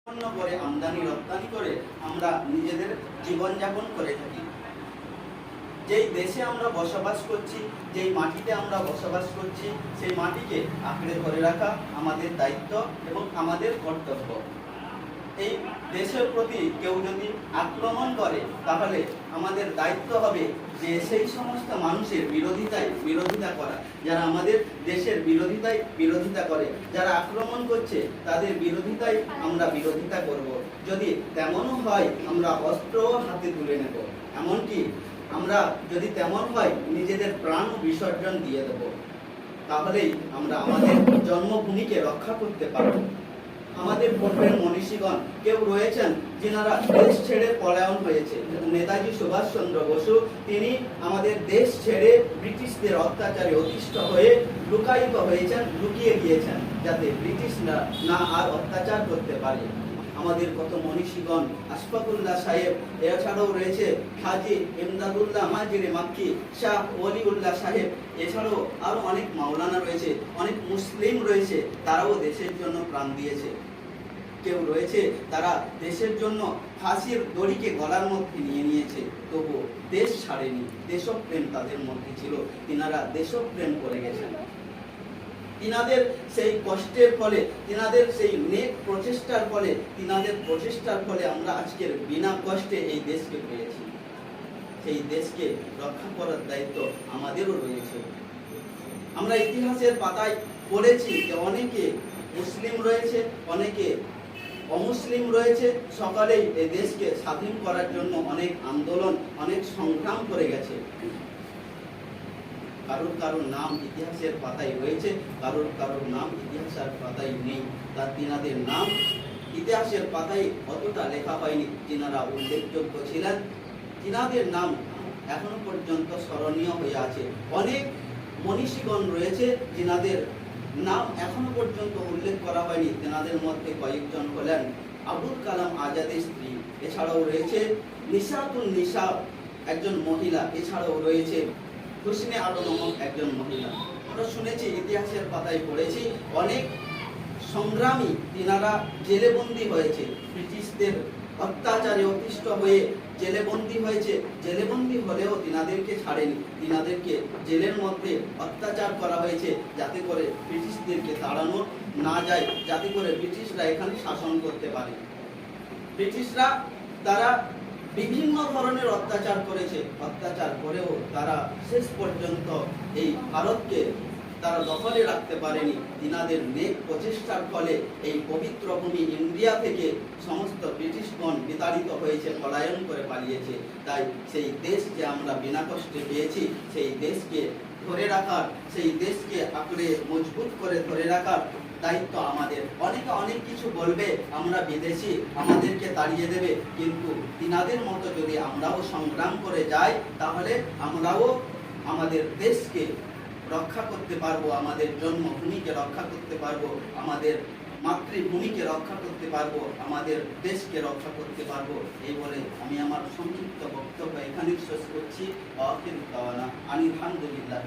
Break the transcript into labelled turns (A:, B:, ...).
A: করে আমদানি রপ্তানি করে আমরা নিজেদের জীবনযাপন করে থাকি। যেই দেশে আমরা বসবাস করছি, যেই মাটিতে আমরা বসবাস করছি, সেই মাটিকে আঁকড়ে ধরে রাখা আমাদের দায়িত্ব এবং আমাদের কর্তব্য। এই দেশের প্রতি কেউ যদি আক্রমণ করে তাহলে আমাদের দায়িত্ব হবে যে সেই সমস্ত মানুষের বিরোধিতা করা, যারা আমাদের দেশের বিরোধিতা করে, যারা আক্রমণ করছে তাদের আমরা বিরোধিতা করব। যদি তেমনও হয় আমরা অস্ত্র হাতে তুলে নেব, এমনকি আমরা যদি তেমন হয় নিজেদের প্রাণ বিসর্জন দিয়ে দেব। তাহলেই আমরা আমাদের জন্মভূমিকে রক্ষা করতে পারব। আমাদের পূর্বের মনীষীগণ কেউ রয়েছেন যিনারা দেশ ছেড়ে পলায়ন হয়েছে। নেতাজি সুভাষচন্দ্র বসু, তিনি আমাদের দেশ ছেড়ে ব্রিটিশদের অত্যাচারে অতিষ্ঠ হয়ে লুকিয়ে গিয়েছেন, যাতে ব্রিটিশরা না আর অত্যাচার করতে পারে। আমাদের কত মনীষীগণ, আশফাকুল্লাহ সাহেব, এছাড়াও রয়েছে হাজি ইমদাদুল্লাহ মাজিরে মাক্কি, শাহ ওলিউল্লাহ সাহেব, এছাড়াও আরো অনেক মাওলানা রয়েছে, অনেক মুসলিম রয়েছে, তারাও দেশের জন্য প্রাণ দিয়েছে। কেউ রয়েছে তারা দেশের জন্য ফাঁসির দড়িকে গলার মধ্যে নিয়ে নিয়েছে, তবু দেশ ছাড়েনি। দেশপ্রেম তাদের মধ্যে ছিল, তিনারা দেশপ্রেম করে গেছেন। তিনাদের সেই কষ্টের ফলে, তিনাদের সেই নেক প্রচেষ্টার ফলে আমরা আজকের বিনা কষ্টে এই দেশকে পেয়েছি। সেই দেশকে রক্ষা করার দায়িত্ব আমাদেরও রয়েছে। আমরা ইতিহাসের পাতায় পড়েছি যে অনেকে মুসলিম রয়েছে, অনেকে অমুসলিম রয়েছে, সকলেই এই দেশকে স্বাধীন করার জন্য অনেক আন্দোলন, অনেক সংগ্রাম করে গেছে। কারোর নাম ইতিহাসের পাতায় রয়েছে, কারোর নাম ইতিহাসের পাতায় নেই। তার তিনাদের নাম ইতিহাসের পাতায় অতটা লেখা হয়নি। যিনারা উল্লেখযোগ্য ছিলেন, তিনাদের নাম এখনো পর্যন্ত স্মরণীয় হয়ে আছে। অনেক মনীষীগণ রয়েছে যিনাদের নাম এখনো পর্যন্ত উল্লেখ করা হয়নি। তেনাদের মধ্যে কয়েকজন হলেন আবুল কালাম আজাদের স্ত্রী, এছাড়াও রয়েছে নিশাতুন নিশা একজন মহিলা, এছাড়াও রয়েছে হুসনে আলম নামক একজন মহিলা। আমরা শুনেছি, ইতিহাসের পাতায় পড়েছি, অনেক সংগ্রামী তিনারা জেলে বন্দী হয়েছে, ব্রিটিশদের অত্যাচারে অতিষ্ঠ হয়ে জেলে বন্দী হয়েছে। জেলে বন্দী হলেও তিনাদেরকে ছাড়েনি, তিনাদেরকে জেলের মধ্যে অত্যাচার করা হয়েছে যাতে করে ব্রিটিশদেরকে তাড়ানো না যায়, যাতে করে ব্রিটিশরা এখানে শাসন করতে পারে। ব্রিটিশরা তারা বিভিন্ন ধরনের অত্যাচার করেছে, অত্যাচার করেও তারা শেষ পর্যন্ত এই ভারতকে তারা দখলে রাখতে পারেনি। তিনাদের নেক প্রচেষ্টার ফলে এই পবিত্র ভূমি ইন্ডিয়া থেকে সমস্ত ব্রিটিশগণ বিতাড়িত হয়েছে, পলায়ন করে পালিয়েছে। তাই সেই দেশ যে আমরা বিনা কষ্টে পেয়েছি, সেই দেশকে ধরে রাখার, সেই দেশকে আঁকড়ে মজবুত করে ধরে রাখার দায়িত্ব আমাদের। অনেকে অনেক কিছু বলবে, আমরা বিদেশি, আমাদেরকে তাড়িয়ে দেবে, কিন্তু তিনাদের মতো যদি আমরাও সংগ্রাম করে যাই তাহলে আমরাও আমাদের দেশকে রক্ষা করতে পারবো, আমাদের জন্মভূমিকে রক্ষা করতে পারবো, আমাদের মাতৃভূমিকে রক্ষা করতে পারবো, আমাদের দেশকে রক্ষা করতে পারবো। এই বলে আমি আমার সংক্ষিপ্ত বক্তব্য এখানে শেষ করছি। আলহামদুলিল্লাহ।